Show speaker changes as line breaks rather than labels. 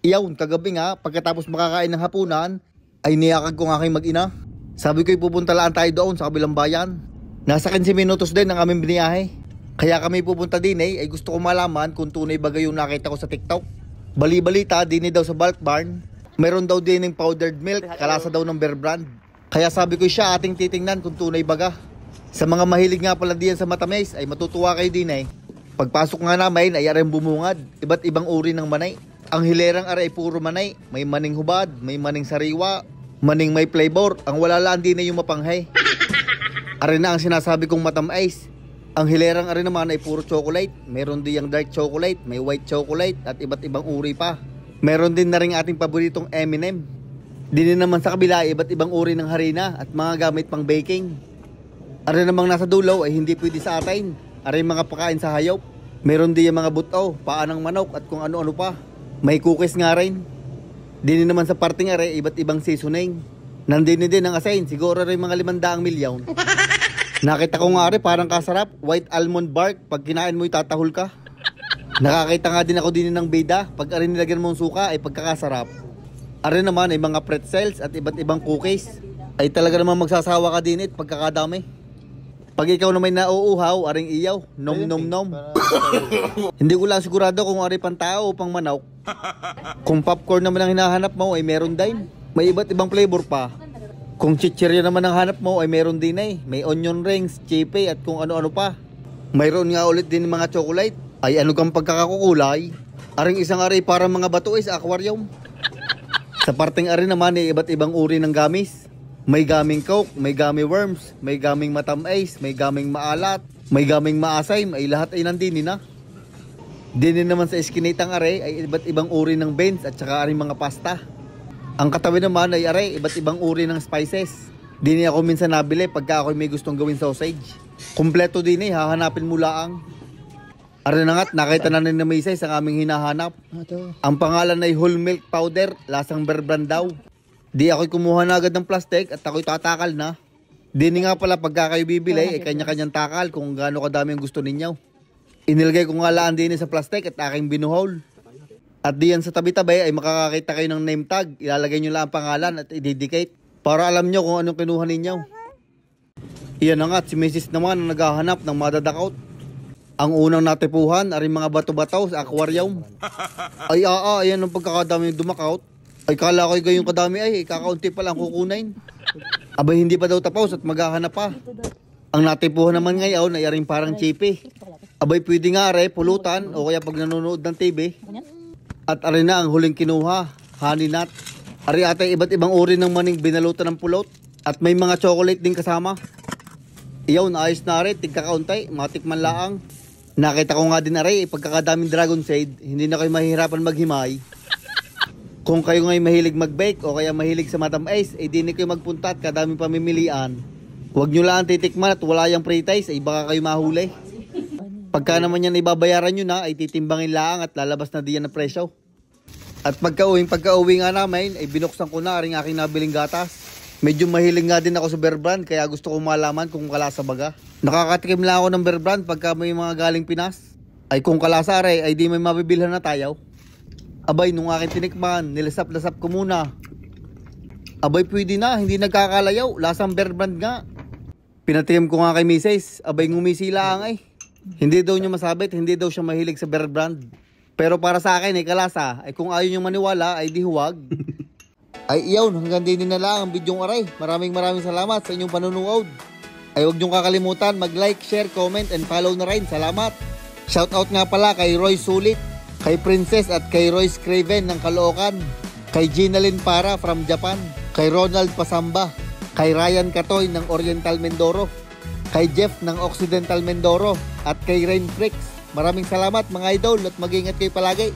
Iyaw, kagabi nga, pagkatapos makakain ng hapunan, ay niyakag ko ng aking mag-ina. Sabi ko'y pupunta laan tayo doon sa kabilang bayan. Nasa 15 minutos din ang aming biniyahe. Kaya kami pupunta din ay gusto ko malaman kung tunay ba yung nakita ko sa TikTok. Bali-balita, din daw sa bulk barn. Meron daw din ng powdered milk, kalasa daw ng Bear Brand. Kaya sabi ko siya ating titingnan kung tunay baga. Sa mga mahilig nga pala diyan sa matamis ay matutuwa kayo din eh. Pagpasok nga namin ay aring bumungad, iba't ibang uri ng manay. Ang hilerang aray ay puro manay, may maning hubad, may maning sariwa, maning may flavor. Ang wala lang din ay yung mapanghay. Aray na ang sinasabi kong matamais. Ang hilerang aray naman ay puro chocolate. Meron din yung dark chocolate, may white chocolate at iba't ibang uri pa. Meron din na rin ating paboritong M&M. Din naman sa kabila iba't ibang uri ng harina at mga gamit pang baking. Aray namang nasa dulo ay hindi pwede sa atin. Aray mga pakain sa hayop. Meron din yung mga buto, paa ng manok at kung ano-ano pa. May cookies nga rin. Din naman sa parting aray iba't ibang seasoning. Nandini din ang asin, siguro rin mga 500 milyon. Nakita ko nga rin parang kasarap, white almond bark, pag kinain mo tatahol ka. Nakakita nga din ako din ng beda, pag arin nilagyan mong suka ay pagkakasarap. Arin naman ay mga pretzels at iba't ibang cookies. Ay talaga naman magsasawa ka din it pagkakadami. Pag ikaw na may nauuhaw, aring iyaw, nom nom nom. Hindi ko lang sigurado kung ari pang tao o pang manok. Kung popcorn naman ang hinahanap mo ay meron din. May iba't ibang flavor pa. Kung chichirya naman ang hanap mo ay meron din eh. May onion rings, chipe at kung ano-ano pa. Mayroon nga ulit din mga chocolate. Ay ano kang pagkakakukulay. Aring isang ari para mga bato sa aquarium. Sa parting ari naman ay iba't ibang uri ng gamis. May gaming coke, may gummy worms, may gaming matamis, may gaming maalat, may gaming maasay, ay lahat ay nandini na. Dinin naman sa iskinitang are ay iba't ibang uri ng beans at saka aring mga pasta. Ang katabi naman ay are iba't ibang uri ng spices. Dini ako minsan nabili pagka ako may gustong gawin sausage. Kompleto din hahanapin mo laang. Are na nga't nakita na ni Maysay sa aming hinahanap. Ang pangalan ay whole milk powder, lasang Bear Brand daw. Di ako'y kumuha na agad ng plastic at ako'y tatakal na. Dini nga pala pagka kayo bibili ay kanya-kanyang takal kung gaano kadami ang gusto ninyo. Inilagay ko nga laan din sa plastic at aking binuhol. At diyan sa tabi-tabi ay makakakita kayo ng name tag. Ilalagay nyo lang ang pangalan at ididicate para alam nyo kung anong kinuha ninyo. Iyan na nga at si Mrs. naman ang naghahanap ng madadakot. Ang unang natipuhan ay mga bato-bato sa aquarium. Ay ayan ang pagkakadami dumakaut. Ay kala ko gayong kadami ay kakaunti pa lang kukunain. Abay hindi pa daw tapos at maghahanap pa. Ang natipuhan naman ngayon ay aring parang chipe. Abay pwede nga are pulutan o kaya pag nanonood ng TV. At are na ang huling kinuha, honey nut. Are ate iba't ibang uri ng maning binalutan ng pulot. At may mga chocolate din kasama. Iyaw naayos na are, tigkakaunti, matikman laang. Nakita ko nga din are, pagkakadaming dragon shade, hindi na kayo mahihirapan maghimay. Kung kayo ngay mahilig mag-bake o kaya mahilig sa matamis, ay di na kayo magpunta at kadaming pamimilian. Huwag nyo lang titikman at wala yung pre-taste, ay baka kayo mahuli. Pagka naman yan ibabayaran nyo na, ay titimbangin lang at lalabas na diyan na presyo. At pagka-uwi nga namin, ay binuksan ko na aring aking nabiling gatas. Medyo mahilig nga din ako sa Bear Brand, kaya gusto ko malaman kung kalasa baga. Nakakatikim lang ako ng Bear Brand pagka may mga galing Pinas. Ay kung kalasa ay di may mabibilhan na tayo. Abay, nung aking tinikman, nilasap-lasap ko muna. Abay, pwede na, hindi nagkakalayaw. Lasang Bear Brand nga. Pinatikim ko nga kay Mrs. Abay, ngumisi lang ay. Hindi daw niya masabit, hindi daw siya mahilig sa Bear Brand. Pero para sa akin ay kalasa. Ay kung ayaw niyo maniwala, ay di huwag. Ay iyaw, hanggang din na lang ang bidyong aray. Maraming salamat sa inyong panunood. Ay huwag niyong kakalimutan, mag-like, share, comment, and follow na rin. Salamat. Shoutout nga pala kay Roy Sulit, kay Princess at kay Royce Craven ng Caloocan, kay Ginalyn Para from Japan, kay Ronald Pasamba, kay Ryan Katoy ng Oriental Mindoro, kay Jeff ng Occidental Mindoro, at kay Rain Fricks. Maraming salamat mga idol at mag-ingat kayo palagi.